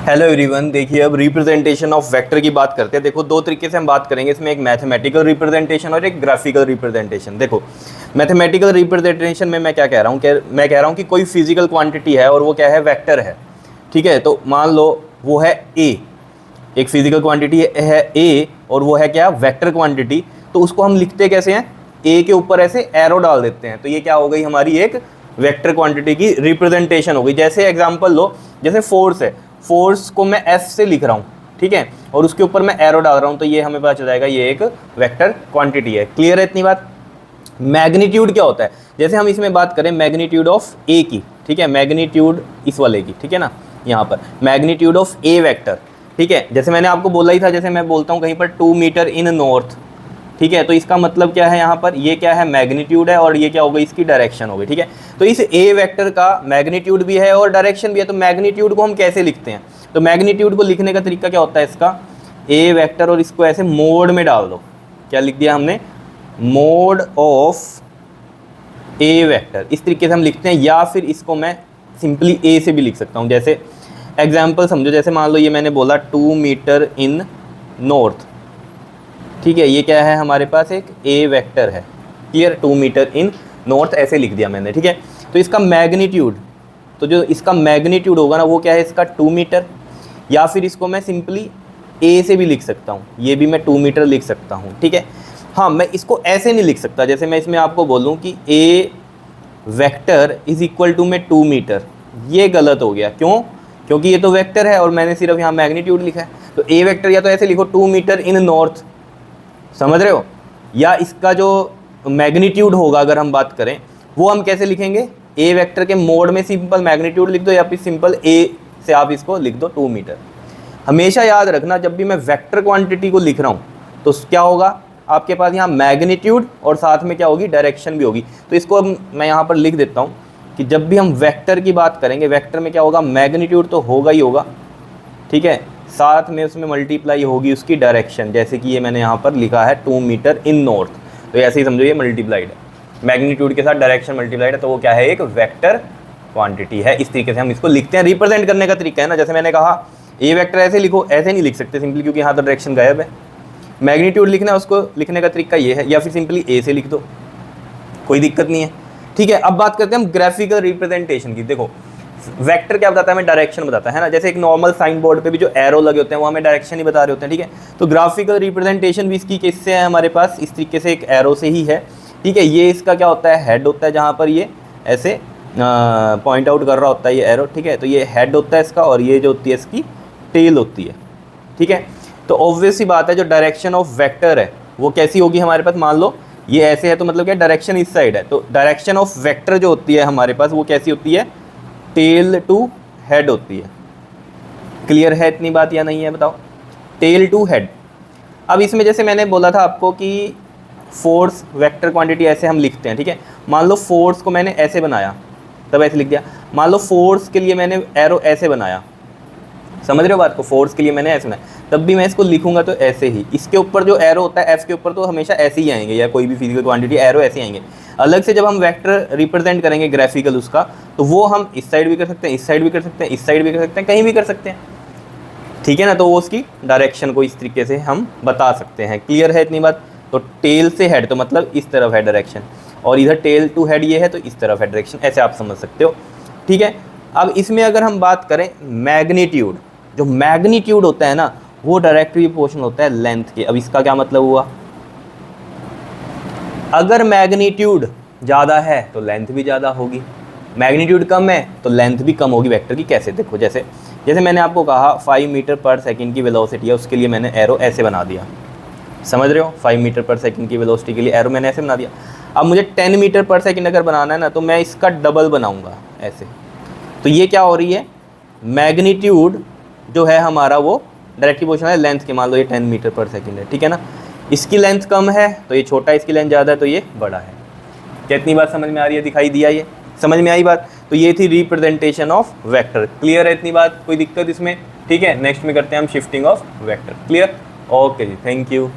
Hello everyone, देखिए अब representation of vector की बात करते हैं। देखो दो तरीके से हम बात करेंगे इसमें, एक मैथमेटिकल रिप्रेजेंटेशन और एक ग्राफिकल रिप्रेजेंटेशन। देखो मैथमेटिकल रिप्रेजेंटेशन में मैं क्या कह रहा हूँ कि मैं कह रहा हूँ कि कोई फिजिकल क्वांटिटी है और वो क्या है, वेक्टर है। ठीक है, तो मान लो वो है ए, एक फिजिकल क्वांटिटी है ए और वो है क्या, वेक्टर क्वांटिटी। तो उसको हम लिखते कैसे हैं, ए के ऊपर ऐसे एरो डाल देते हैं, तो ये क्या हो गई हमारी एक वेक्टर क्वांटिटी की रिप्रेजेंटेशन हो गई। जैसे एग्जांपल लो, जैसे फोर्स है, फोर्स को मैं एफ से लिख रहा हूँ, ठीक है, और उसके ऊपर मैं एरो डाल रहा हूँ, तो ये हमें पता चल जाएगा ये एक वेक्टर क्वांटिटी है। क्लियर है इतनी बात। मैग्नीट्यूड क्या होता है, जैसे हम इसमें बात करें मैग्नीट्यूड ऑफ ए की, ठीक है, मैग्नीट्यूड इस वाले की, ठीक है ना, यहाँ पर मैग्नीट्यूड ऑफ ए वेक्टर, ठीक है। जैसे मैंने आपको बोला ही था, जैसे मैं बोलता हूँ कहीं पर 2 मीटर इन नॉर्थ, ठीक है, तो इसका मतलब क्या है, यहाँ पर ये क्या है, मैग्नीट्यूड है, और ये क्या हो गई, इसकी डायरेक्शन हो गई। ठीक है, तो इस ए वेक्टर का मैग्नीट्यूड भी है और डायरेक्शन भी है। तो मैग्नीट्यूड को हम कैसे लिखते हैं, तो मैग्नीट्यूड को लिखने का तरीका क्या होता है इसका, ए वेक्टर और इसको ऐसे मोड में डाल दो। क्या लिख दिया हमने, मोड ऑफ ए वेक्टर, इस तरीके से हम लिखते हैं। या फिर इसको मैं सिंपली ए से भी लिख सकता हूँ। जैसे एग्जाम्पल समझो, जैसे मान लो ये मैंने बोला 2 मीटर इन नॉर्थ, ठीक है, ये क्या है हमारे पास एक ए वेक्टर है। क्लियर, 2 मीटर इन नॉर्थ ऐसे लिख दिया मैंने, ठीक है। तो इसका मैग्नीट्यूड, तो जो इसका मैग्नीट्यूड होगा ना वो क्या है, इसका 2 मीटर। या फिर इसको मैं सिंपली ए से भी लिख सकता हूँ, ये भी मैं 2 मीटर लिख सकता हूँ, ठीक है। हाँ, मैं इसको ऐसे नहीं लिख सकता, जैसे मैं इसमें आपको बोलूँ कि ए वेक्टर इज इक्वल टू में 2 मीटर, ये गलत हो गया। क्यों, क्योंकि ये तो वेक्टर है और मैंने सिर्फ यहाँ मैग्नीट्यूड लिखा है। तो ए वेक्टर या तो ऐसे लिखो 2 मीटर इन नॉर्थ, समझ रहे हो, या इसका जो मैग्नीट्यूड होगा अगर हम बात करें वो हम कैसे लिखेंगे, ए वेक्टर के मोड में सिंपल मैग्नीट्यूड लिख दो, या फिर सिंपल ए से आप इसको लिख दो 2 मीटर। हमेशा याद रखना, जब भी मैं वेक्टर क्वांटिटी को लिख रहा हूँ तो क्या होगा, आपके पास यहाँ मैग्नीट्यूड और साथ में क्या होगी, डायरेक्शन भी होगी। तो इसको मैं यहाँ पर लिख देता हूँ कि जब भी हम वेक्टर की बात करेंगे, वेक्टर में क्या होगा, मैग्नीट्यूड तो होगा ही होगा, ठीक है, साथ में उसमें मल्टीप्लाई होगी उसकी डायरेक्शन। जैसे कि ये मैंने यहाँ पर लिखा है 2 मीटर इन नॉर्थ, तो ऐसे ही समझो ये मल्टीप्लाइड है, मैग्नीट्यूड के साथ डायरेक्शन मल्टीप्लाइड है, तो वो क्या है, एक वेक्टर क्वांटिटी है। इस तरीके से हम इसको लिखते हैं। रिप्रेजेंट करने का तरीका है ना, जैसे मैंने कहा ए वेक्टर ऐसे लिखो, ऐसे नहीं लिख सकते सिंपली, क्योंकि यहाँ तो डायरेक्शन गायब है। मैग्नीट्यूड लिखना है, उसको लिखने का तरीका ये है, या फिर सिंपली ए से लिख दो, कोई दिक्कत नहीं है, ठीक है। अब बात करते हैं हम ग्राफिकल रिप्रेजेंटेशन की। देखो वेक्टर क्या बताता है, हमें डायरेक्शन बताता है ना, जैसे एक नॉर्मल साइन बोर्ड पे भी जो एरो लगे होते हैं वो हमें डायरेक्शन ही बता रहे होते हैं, ठीक है। तो ग्राफिकल रिप्रेजेंटेशन भी इसकी किससे है, हमारे पास इस तरीके से एक एरो से ही है, ठीक है। ये इसका क्या होता है, हेड होता है, जहाँ पर ये ऐसे पॉइंट आउट कर रहा होता है ये एरो, ठीक है। तो ये हेड होता है इसका, और ये जो होती है इसकी टेल होती है, ठीक है। तो ऑब्वियस सी बात है, जो डायरेक्शन ऑफ वेक्टर है वो कैसी होगी हमारे पास, मान लो ये ऐसे है तो मतलब क्या, डायरेक्शन इस साइड है, तो डायरेक्शन ऑफ वेक्टर जो होती है हमारे पास वो कैसी होती है, टेल टू हेड होती है। क्लियर है इतनी बात या नहीं है, बताओ, टेल टू हेड। अब इसमें जैसे मैंने बोला था आपको कि फोर्स वेक्टर क्वांटिटी ऐसे हम लिखते हैं, ठीक है। मान लो फोर्स को मैंने ऐसे बनाया, तब ऐसे लिख दिया। मान लो फोर्स के लिए मैंने एरो ऐसे बनाया, समझ रहे हो बात को, फोर्स के लिए मैंने ऐसे बनाया, तब भी मैं इसको लिखूंगा तो ऐसे ही। इसके ऊपर जो एरो होता है एफ के ऊपर, तो हमेशा ऐसे ही आएंगे, या कोई भी फिजिकल क्वांटिटी एरो ऐसे आएंगे। अलग से जब हम वेक्टर रिप्रेजेंट करेंगे ग्राफिकल उसका, तो वो हम इस साइड भी कर सकते हैं, इस साइड भी कर सकते हैं, इस साइड भी कर सकते हैं, कहीं भी कर सकते हैं, ठीक है ना। तो वो उसकी डायरेक्शन को इस तरीके से हम बता सकते हैं। क्लियर है इतनी बात। तो टेल से हेड तो मतलब इस तरफ है डायरेक्शन, और इधर टेल टू हेड ये है तो इस तरफ है डायरेक्शन, ऐसे आप समझ सकते हो, ठीक है। अब इसमें अगर हम बात करें मैग्नीट्यूड, जो मैग्नीट्यूड होता है ना वो डायरेक्टली प्रोपोर्शनल होता है लेंथ के। अब इसका क्या मतलब हुआ, अगर मैग्नीट्यूड ज़्यादा है तो लेंथ भी ज़्यादा होगी, मैग्नीट्यूड कम है तो लेंथ भी कम होगी वेक्टर की। कैसे, देखो जैसे जैसे मैंने आपको कहा 5 मीटर पर सेकंड की वेलोसिटी है, उसके लिए मैंने एरो ऐसे बना दिया, समझ रहे हो, 5 मीटर पर सेकंड की वेलोसिटी के लिए एरो मैंने ऐसे बना दिया। अब मुझे 10 मीटर पर सेकंड अगर बनाना है ना, तो मैं इसका डबल बनाऊंगा ऐसे। तो ये क्या हो रही है, मैग्नीट्यूड जो है हमारा वो डायरेक्टली प्रोपोर्शनल है लेंथ के। मान लो ये 10 मीटर पर सेकंड है, ठीक है ना, इसकी लेंथ कम है तो ये छोटा है, इसकी लेंथ ज़्यादा है तो ये बड़ा है। क्या इतनी बात समझ में आ रही है, दिखाई दिया, ये समझ में आई बात। तो ये थी रिप्रेजेंटेशन ऑफ वेक्टर। क्लियर है इतनी बात, कोई दिक्कत इसमें, ठीक है। नेक्स्ट में करते हैं हम shifting of vector. Clear, okay जी, थैंक यू।